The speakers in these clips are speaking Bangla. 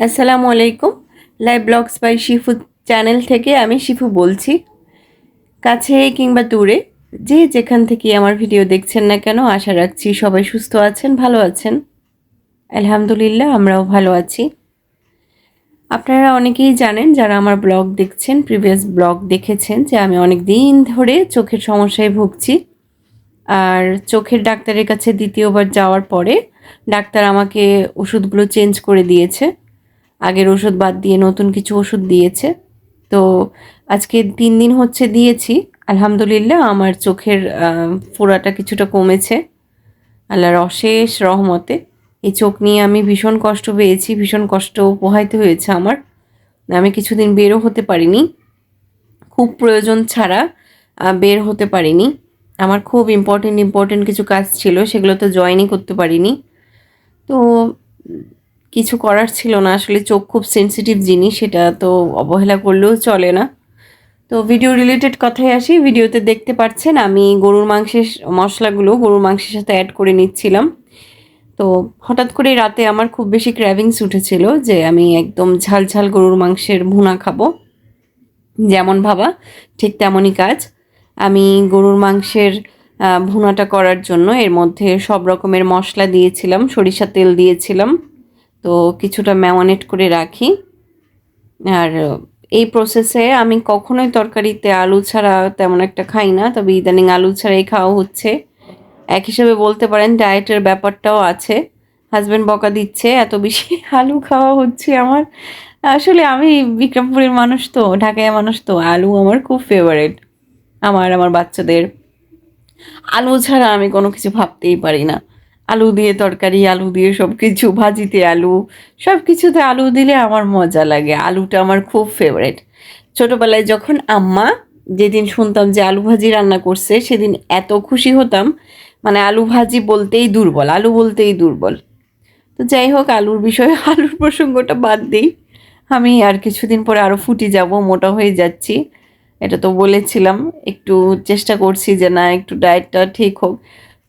আসসালামু আলাইকুম। Live blogs by Shifu channel থেকে আমি শিফু বলছি। কাছে কিংবা দূরে যে যেখান থেকে আমার ভিডিও দেখছেন না কেন, আশা রাখছি সবাই সুস্থ আছেন, ভালো আছেন। আলহামদুলিল্লাহ, আমরাও ভালো আছি। আপনারা অনেকেই জানেন, যারা আমার ব্লগ দেখছেন, প্রিভিয়াস ব্লগ দেখেছেন, যে আমি অনেক দিন ধরে চোখের সমস্যায় ভুগছি। আর চোখের ডাক্তারের কাছে দ্বিতীয়বার যাওয়ার পরে ডাক্তার আমাকে ওষুধগুলো চেঞ্জ করে দিয়েছে। আগের ওষুধ বাদ দিয়ে নতুন কিছু ওষুধ দিয়েছে। তো আজকে ৩ দিন হচ্ছে দিয়েছি। আলহামদুলিল্লাহ, আমার চোখের ফোড়াটা কিছুটা কমেছে আল্লাহর অশেষ রহমতে। এই চোখ নিয়ে আমি ভীষণ কষ্ট পেয়েছি, ভীষণ কষ্ট পোহাইতে হয়েছে আমার। আমি কিছুদিন বেরও হতে পারিনি, খুব প্রয়োজন ছাড়া বের হতে পারিনি। আমার খুব ইম্পর্টেন্ট কিছু কাজ ছিল, সেগুলো তো জয়েনই করতে পারিনি। তো কিছু করার ছিল না, আসলে চোখ খুব সেনসিটিভ জিনিস, সেটা তো অবহেলা করলেও চলে না। তো ভিডিও রিলেটেড কথায় আসি। ভিডিওতে দেখতে পাচ্ছেন আমি গরুর মাংসের মশলাগুলো গরুর মাংসের সাথে অ্যাড করে নিচ্ছিলাম। তো হঠাৎ করে রাতে আমার খুব বেশি ক্র্যাভিংস উঠেছিল যে আমি একদম ঝাল ঝাল গরুর মাংসের ভুনা খাবো। যেমন ভাবা ঠিক তেমনই কাজ। আমি গরুর মাংসের ভুনাটা করার জন্য এর মধ্যে সব রকমের মশলা দিয়েছিলাম, সরিষার তেল দিয়েছিলাম। তো কিছুটা ম্যারিনেট করে রাখি। আর এই প্রসেসে আমি কখনোই তরকারিতে আলু ছাড়া তেমন একটা খাই না, তবে ইদানিং আলু ছাড়াই খাওয়া হচ্ছে। এক হিসেবে বলতে পারেন ডায়েটের ব্যাপারটাও আছে। হাজব্যান্ড বকা দিচ্ছে এত বেশি আলু খাওয়া হচ্ছে আমার। আসলে আমি বিক্রমপুরের মানুষ, তো ঢাকায় মানুষ, তো আলু আমার খুব ফেভারিট। আমার বাচ্চাদের আলু ছাড়া আমি কোনো কিছু ভাবতেই পারি না। আলু দিয়ে তরকারি, আলু দিয়ে সব কিছু, ভাজিতে আলু, সব কিছুতে আলু দিলে আমার মজা লাগে। আলুটা আমার খুব ফেভারিট। ছোটোবেলায় যখন আম্মা যেদিন শুনতাম যে আলু ভাজি রান্না করছে, সেদিন এত খুশি হতাম, মানে আলু ভাজি বলতেই দুর্বল, আলু বলতেই দুর্বল। তো যাই হোক, আলুর বিষয়ে আলুর প্রসঙ্গটা বাদ দিই। আমি আর কিছুদিন পরে আরও ফুটে যাব, মোটা হয়ে যাচ্ছি, এটা তো বলেছিলাম। একটু চেষ্টা করছি যে না, একটু ডায়েটটা ঠিক হোক।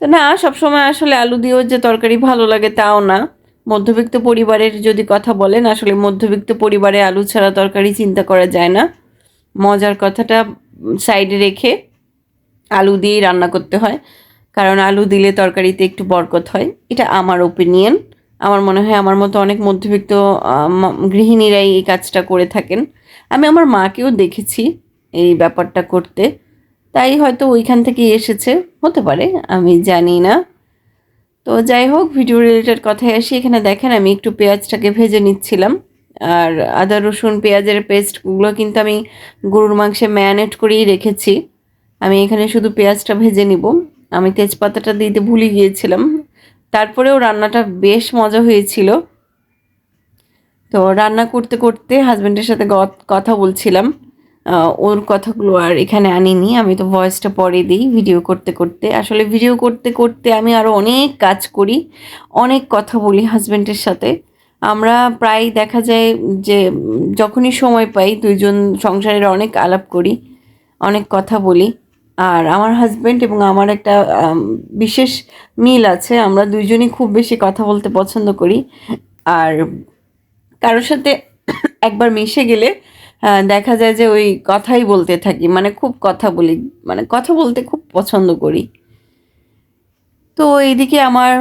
তো না, সবসময় আসলে আলু দিয়েও যে তরকারি ভালো লাগে তাও না। মধ্যবিত্ত পরিবারের যদি কথা বলেন, আসলে মধ্যবিত্ত পরিবারে আলু ছাড়া তরকারি চিন্তা করা যায় না। মজার কথাটা সাইডে রেখে আলু দিয়েই রান্না করতে হয়, কারণ আলু দিলে তরকারিতে একটু বরকত হয়। এটা আমার ওপিনিয়ন। আমার মনে হয় আমার মতো অনেক মধ্যবিত্ত গৃহিণীরাই এই কাজটা করে থাকেন। আমি আমার মাকেও দেখেছি এই ব্যাপারটা করতে, তাই হয়তো ওইখান থেকেই এসেছে, হতে পারে, আমি জানি না। তো যাই হোক, ভিডিও রিলেটেড কথায় আসি। এখানে দেখেন আমি একটু পেঁয়াজটাকে ভেজে নিচ্ছিলাম। আর আদা রসুন পেঁয়াজের পেস্টগুলো কিন্তু আমি গরুর মাংসে ম্যারিনেট করেই রেখেছি। আমি এখানে শুধু পেঁয়াজটা ভেজে নিব। আমি তেজপাতাটা দিতে ভুলে গিয়েছিলাম, তারপরেও রান্নাটা বেশ মজা হয়েছিল। তো রান্না করতে করতে হাজব্যান্ডের সাথে কথা বলছিলাম। ওর কথাগুলো আর এখানে আনিনি, আমি তো ভয়েসটা পরে দিই ভিডিও করতে করতে। আসলে ভিডিও করতে করতে আমি আরও অনেক কাজ করি, অনেক কথা বলি হাজব্যান্ডের সাথে। আমরা প্রায় দেখা যায় যে যখনই সময় পাই দুইজন সংসারের অনেক আলাপ করি, অনেক কথা বলি। আর আমার হাজব্যান্ড এবং আমার একটা বিশেষ মিল আছে, আমরা দুইজনই খুব বেশি কথা বলতে পছন্দ করি। আর কারোর সাথে একবার মিশে গেলে দেখা যায় যে ওই কথাই বলতে থাকি, মানে খুব কথা বলি, মানে কথা বলতে খুব পছন্দ করি। তো এইদিকে আমার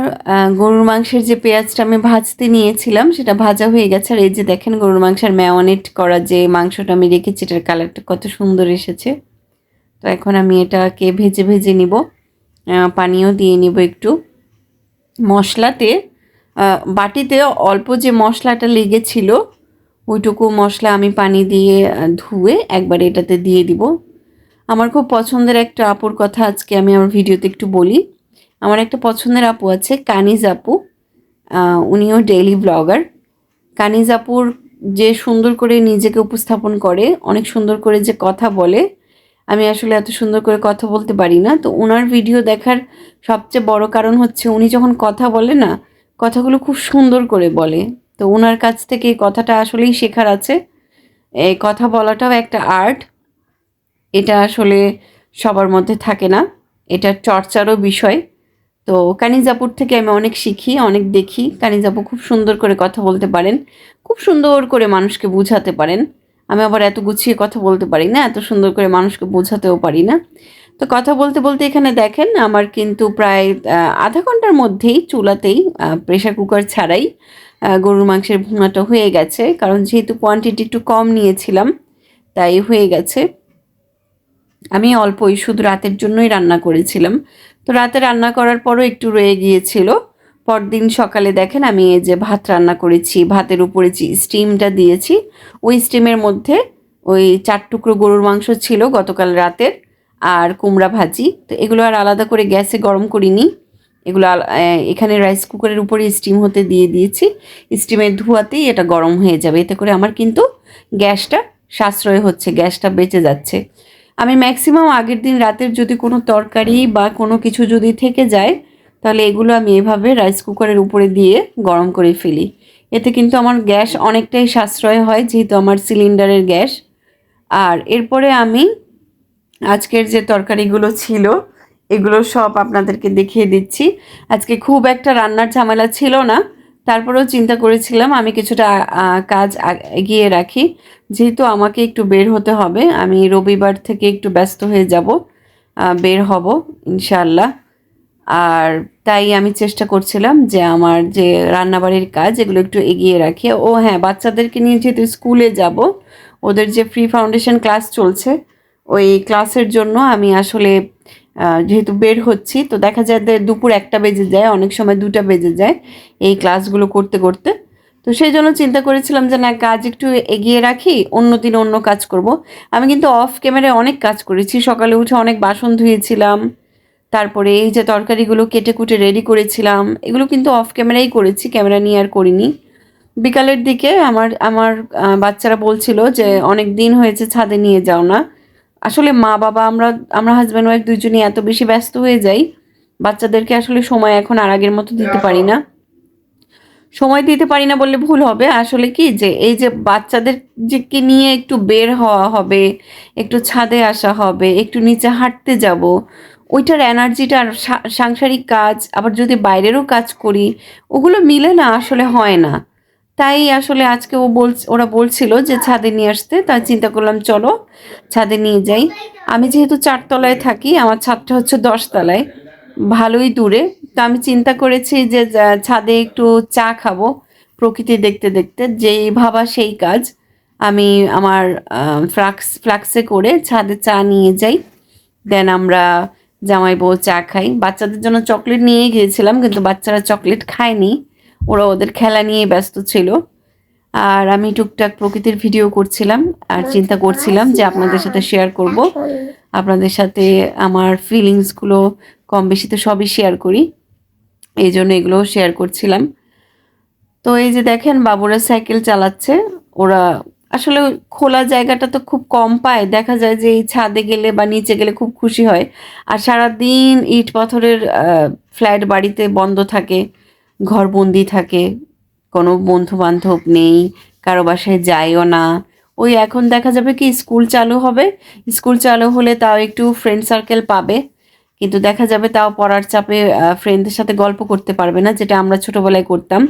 গরুর মাংসের যে পেঁয়াজটা আমি ভাজতে নিয়েছিলাম সেটা ভাজা হয়ে গেছে। আর এই যে দেখেন গরুর মাংসের ম্যারিনেট করা যে মাংসটা আমি রেখেছি, এটার কালারটা কত সুন্দর এসেছে। তো এখন আমি এটাকে ভেজে ভেজে নিব, পানিও দিয়ে নিব একটু। মশলাতে বাটিতে অল্প যে মশলাটা লেগেছিল, ওইটুকু মশলা আমি পানি দিয়ে ধুয়ে একবার এটাতে দিয়ে দিব। আমার খুব পছন্দের একটা আপুর কথা আজকে আমি আমার ভিডিওতে একটু বলি। আমার একটা পছন্দের আপু আছে, কানিজ আপু। উনিও ডেইলি ব্লগার। কানিজ আপুর যে সুন্দর করে নিজেকে উপস্থাপন করে, অনেক সুন্দর করে যে কথা বলে, আমি আসলে এত সুন্দর করে কথা বলতে পারি না। তো ওনার ভিডিও দেখার সবচেয়ে বড় কারণ হচ্ছে উনি যখন কথা বলে না, কথাগুলো খুব সুন্দর করে বলে। তো ওনার কাছ থেকে এই কথাটা আসলেই শেখার আছে। এই কথা বলাটাও একটা আর্ট, এটা আসলে সবার মধ্যে থাকে না, এটা চর্চারও বিষয়। তো কানিজাপুর থেকে আমি অনেক শিখি, অনেক দেখি। কানিজাপু খুব সুন্দর করে কথা বলতে পারেন, খুব সুন্দর করে মানুষকে বোঝাতে পারেন। আমি আবার এত গুছিয়ে কথা বলতে পারি না, এত সুন্দর করে মানুষকে বোঝাতেও পারি না। তো কথা বলতে বলতে এখানে দেখেন আমার কিন্তু প্রায় আধা ঘন্টার মধ্যেই চুলাতেই প্রেশার কুকার ছাড়াই গরুর মাংসের ভুনাটা হয়ে গেছে, কারণ যেহেতু কোয়ান্টিটি একটু কম নিয়েছিলাম তাই হয়ে গেছে। আমি অল্পই শুধু রাতের জন্যই রান্না করেছিলাম। তো রাতে রান্না করার পরও একটু রয়ে গিয়েছিল। পরদিন সকালে দেখেন আমি এই যে ভাত রান্না করেছি, ভাতের উপরে স্টিমটা দিয়েছি। ওই স্টিমের মধ্যে ওই 4 টুকরো গরুর মাংস ছিল গতকাল রাতের, আর কুমড়া ভাজি। তো এগুলো আর আলাদা করে গ্যাসে গরম করিনি, এগুলো এখানে রাইস কুকারের উপরে স্টিম হতে দিয়ে দিয়েছি। স্টিমের ধোঁয়াতেই এটা গরম হয়ে যাবে, এতে করে আমার কিন্তু গ্যাসটা সাশ্রয় হচ্ছে, গ্যাসটা বেঁচে যাচ্ছে। আমি ম্যাক্সিমাম আগের দিন রাতের যদি কোনো তরকারি বা কোনো কিছু যদি থেকে যায়, তাহলে এগুলো আমি এভাবে রাইস কুকারের উপরে দিয়ে গরম করে ফেলি। এতে কিন্তু আমার গ্যাস অনেকটাই সাশ্রয় হয়, যেহেতু আমার সিলিন্ডারের গ্যাস। আর এরপরে আমি আজকের যে তরকারিগুলো ছিল এগুলো সব আপনাদেরকে দেখিয়ে দিচ্ছি। আজকে খুব একটা রান্নার ঝামেলা ছিল না, তারপরেও চিন্তা করেছিলাম আমি কিছুটা কাজ এগিয়ে রাখি, যেহেতু আমাকে একটু বের হতে হবে। আমি রবিবার থেকে একটু ব্যস্ত হয়ে যাব, বের হব ইনশাআল্লাহ। আর তাই আমি চেষ্টা করছিলাম যে আমার যে রান্নাবাড়ির কাজ এগুলো একটু এগিয়ে রাখি। ও হ্যাঁ, বাচ্চাদেরকে নিয়ে যেহেতু স্কুলে যাব, ওদের যে ফ্রি ফাউন্ডেশন ক্লাস চলছে ওই ক্লাসের জন্য আমি আসলে যেহেতু বের হচ্ছি, তো দেখা যায় যে দুপুর 1টা বেজে যায়, অনেক সময় 2টা বেজে যায় এই ক্লাসগুলো করতে করতে। তো সেই জন্য চিন্তা করেছিলাম যে না, কাজ একটু এগিয়ে রাখি, অন্য দিন অন্য কাজ করব। আমি কিন্তু অফ ক্যামেরায় অনেক কাজ করেছি, সকালে উঠে অনেক বাসন ধুয়েছিলাম, তারপরে এই যে তরকারিগুলো কেটে কুটে রেডি করেছিলাম, এগুলো কিন্তু অফ ক্যামেরাই করেছি, ক্যামেরা নিয়ে আর করিনি। বিকালের দিকে আমার আমার বাচ্চারা বলছিল যে অনেক দিন হয়েছে ছাদে নিয়ে যাও না। আসলে মা বাবা আমরা আমরা হাজব্যান্ড ওয়াইফ দুজনই এত বেশি ব্যস্ত হয়ে যাই, বাচ্চাদেরকে আসলে সময় এখন আর আগের মতো দিতে পারি না। সময় দিতে পারি না বললে ভুল হবে, আসলে কি যে এই যে বাচ্চাদের যে নিয়ে একটু বের হওয়া হবে, একটু ছাদে আসা হবে, একটু নিচে হাঁটতে যাব, ওইটার এনার্জিটা আর সাংসারিক কাজ আবার যদি বাইরেরও কাজ করি, ওগুলো মিলে না আসলে হয় না। তাই আসলে আজকে ওরা বলছিল যে ছাদে নিয়ে আসতে, তাই চিন্তা করলাম চলো ছাদে নিয়ে যাই। আমি যেহেতু 4 তলায় থাকি, আমার ছাদটা হচ্ছে 10 তলায়, ভালোই দূরে। তো আমি চিন্তা করেছি যে ছাদে একটু চা খাবো প্রকৃতি দেখতে দেখতে, যেই ভাবা সেই কাজ। আমি আমার ফ্লাক্সে করে ছাদে চা নিয়ে যাই, দেন আমরা জামাই বউ চা খাই। বাচ্চাদের জন্য চকলেট নিয়ে গিয়েছিলাম, কিন্তু বাচ্চারা চকলেট খায়নি, ওরা ওদের খেলা নিয়ে ব্যস্ত ছিল। আর আমি টুকটাক প্রকৃতির ভিডিও করছিলাম আর চিন্তা করছিলাম যে আপনাদের সাথে শেয়ার করব। আপনাদের সাথে আমার ফিলিংসগুলো কম বেশি তো সবই শেয়ার করি, এই জন্য এগুলো শেয়ার করছিলাম। তো এই যে দেখেন বাবুরা সাইকেল চালাচ্ছে, ওরা আসলে খোলা জায়গাটা তো খুব কম পায়, দেখা যায় যে এই ছাদে গেলে বা নিচে গেলে খুব খুশি হয়। আর সারাদিন ইট পাথরের ফ্ল্যাট বাড়িতে বন্ধ থাকে, ঘরবন্দি থাকে, কোনো বন্ধু বান্ধব নেই, কারো বাসায় যাইও না। ওই এখন দেখা যাবে কি স্কুল চালু হবে, স্কুল চালু হলে তাও একটু ফ্রেন্ড সার্কেল পাবে, কিন্তু দেখা যাবে তাও পড়ার চাপে ফ্রেন্ডদের সাথে গল্প করতে পারবে না, যেটা আমরা ছোটবেলায় করতাম।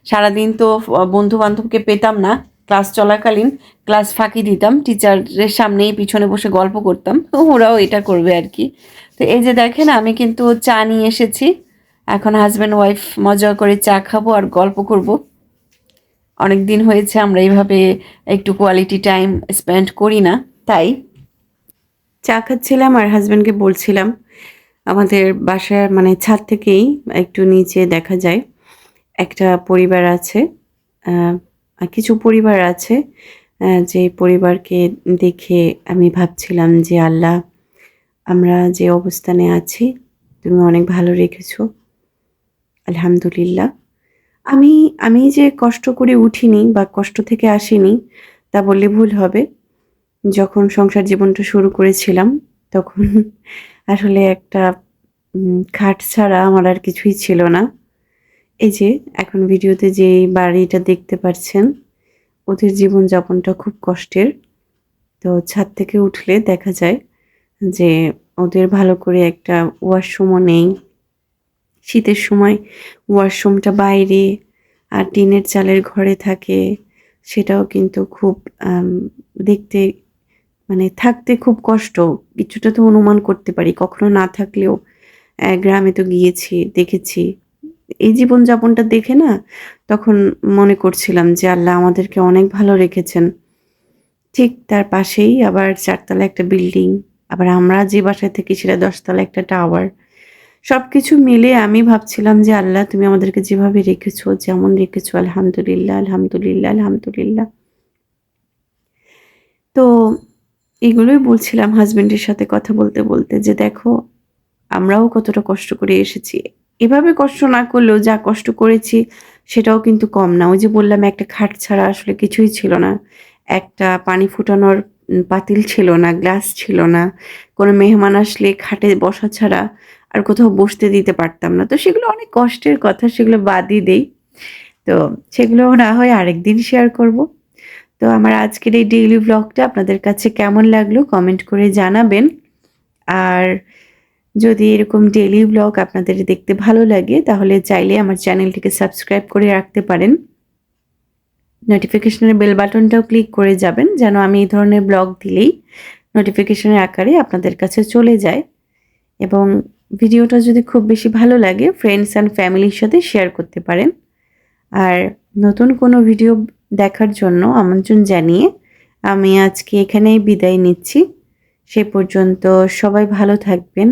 সারাদিন তো বন্ধু বান্ধবকে পেতাম না, ক্লাস চলাকালীন ক্লাস ফাঁকি দিতাম, টিচারের সামনেই পিছনে বসে গল্প করতাম, তো ওরাও এটা করবে আর কি। তো এই যে দেখেন আমি কিন্তু চা নিয়ে এসেছি, এখন হাজব্যান্ড ওয়াইফ মজা করে চা খাবো আর গল্প করব। অনেক দিন হয়েছে আমরা এইভাবে একটু কোয়ালিটি টাইম স্পেন্ড করি না, তাই চা খাচ্ছিলাম আর হাজব্যান্ডকে বলছিলাম আমাদের বাসার মানে ছাদ থেকেই একটু নিচে দেখা যায় একটা পরিবার আছে, কিছু পরিবার আছে, যে পরিবারকে দেখে আমি ভাবছিলাম যে আল্লাহ, আমরা যে অবস্থানে আছি তুমি অনেক ভালো রেখেছো, আলহামদুলিল্লাহ। আমি আমি যে কষ্ট করে উঠিনি বা কষ্ট থেকে আসিনি তা বললে ভুল হবে। যখন সংসার জীবনটা শুরু করেছিলাম তখন আসলে একটা খাট ছাড়া আমার আর কিছুই ছিল না। এই যে এখন ভিডিওতে যে বাড়িটা দেখতে পাচ্ছেন, ওদের জীবনযাপনটা খুব কষ্টের। তো ছাদ থেকে উঠলে দেখা যায় যে ওদের ভালো করে একটা ওয়াশরুমও নেই, শীতের সময় ওয়াশরুমটা বাইরে আর টিনের চালের ঘরে থাকে, সেটাও কিন্তু খুব আম দেখতে মানে থাকতে খুব কষ্ট। কিছুটা তো অনুমান করতে পারি, কখনো না থাকলেও গ্রামে তো গিয়েছি, দেখেছি। এই জীবনযাপনটা দেখে না তখন মনে করছিলাম যে আল্লাহ আমাদেরকে অনেক ভালো রেখেছেন। ঠিক তার পাশেই আবার ৪ তলা একটা বিল্ডিং। আবার আমরা যে বাসায় থাকি সেটা ১০ তলা একটা টাওয়ার। সবকিছু মিলিয়ে আমি ভাবছিলাম যে আল্লাহ তুমি আমাদেরকে যেভাবে রেখেছো, যেমন রেখেছো আলহামদুলিল্লাহ, আলহামদুলিল্লাহ, আলহামদুলিল্লাহ। তো এগুলোই বলছিলাম হাসব্যান্ডের সাথে কথা বলতে, বলতে যে দেখো আমরাও কতটা কষ্ট করে এসেছি। এভাবে কষ্ট না করলেও যা কষ্ট করেছি সেটাও কিন্তু কম না। ওই যে বললাম একটা খাট ছাড়া আসলে কিছুই ছিল না। একটা পানি ফুটানোর পাতিল ছিল না, গ্লাস ছিল না। কোনো মেহমান আসলে খাটে বসা ছাড়া আর কোথাও বসতে দিতে পারতাম না। তো সেগুলো অনেক কষ্টের কথা, সেগুলো বাদই দেই। তো সেগুলো না হয় আরেকদিন শেয়ার করব। তো আমার আজকের এই ডেইলি ভ্লগটা আপনাদের কাছে কেমন লাগলো কমেন্ট করে জানাবেন। আর যদি এরকম ডেইলি ভ্লগ আপনাদের দেখতে ভালো লাগে তাহলে চাইলে আমার চ্যানেলটিকে সাবস্ক্রাইব করে রাখতে পারেন। নোটিফিকেশনের বেল বাটনটাও ক্লিক করে যাবেন যেন আমি এই ধরনের ব্লগ দিলেই নোটিফিকেশনের আকারে আপনাদের কাছে চলে যায়। এবং ভিডিওটা যদি খুব বেশি ভালো লাগে ফ্রেন্ডস অ্যান্ড ফ্যামিলির সাথে শেয়ার করতে পারেন। আর নতুন কোনো ভিডিও দেখার জন্য আমন্ত্রণ জানিয়ে আমি আজকে এখানেই বিদায় নিচ্ছি। সে পর্যন্ত সবাই ভালো থাকবেন,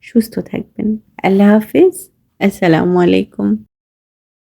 সুস্থ থাকবেন। আল্লাহ হাফিজ। আসসালামু আলাইকুম।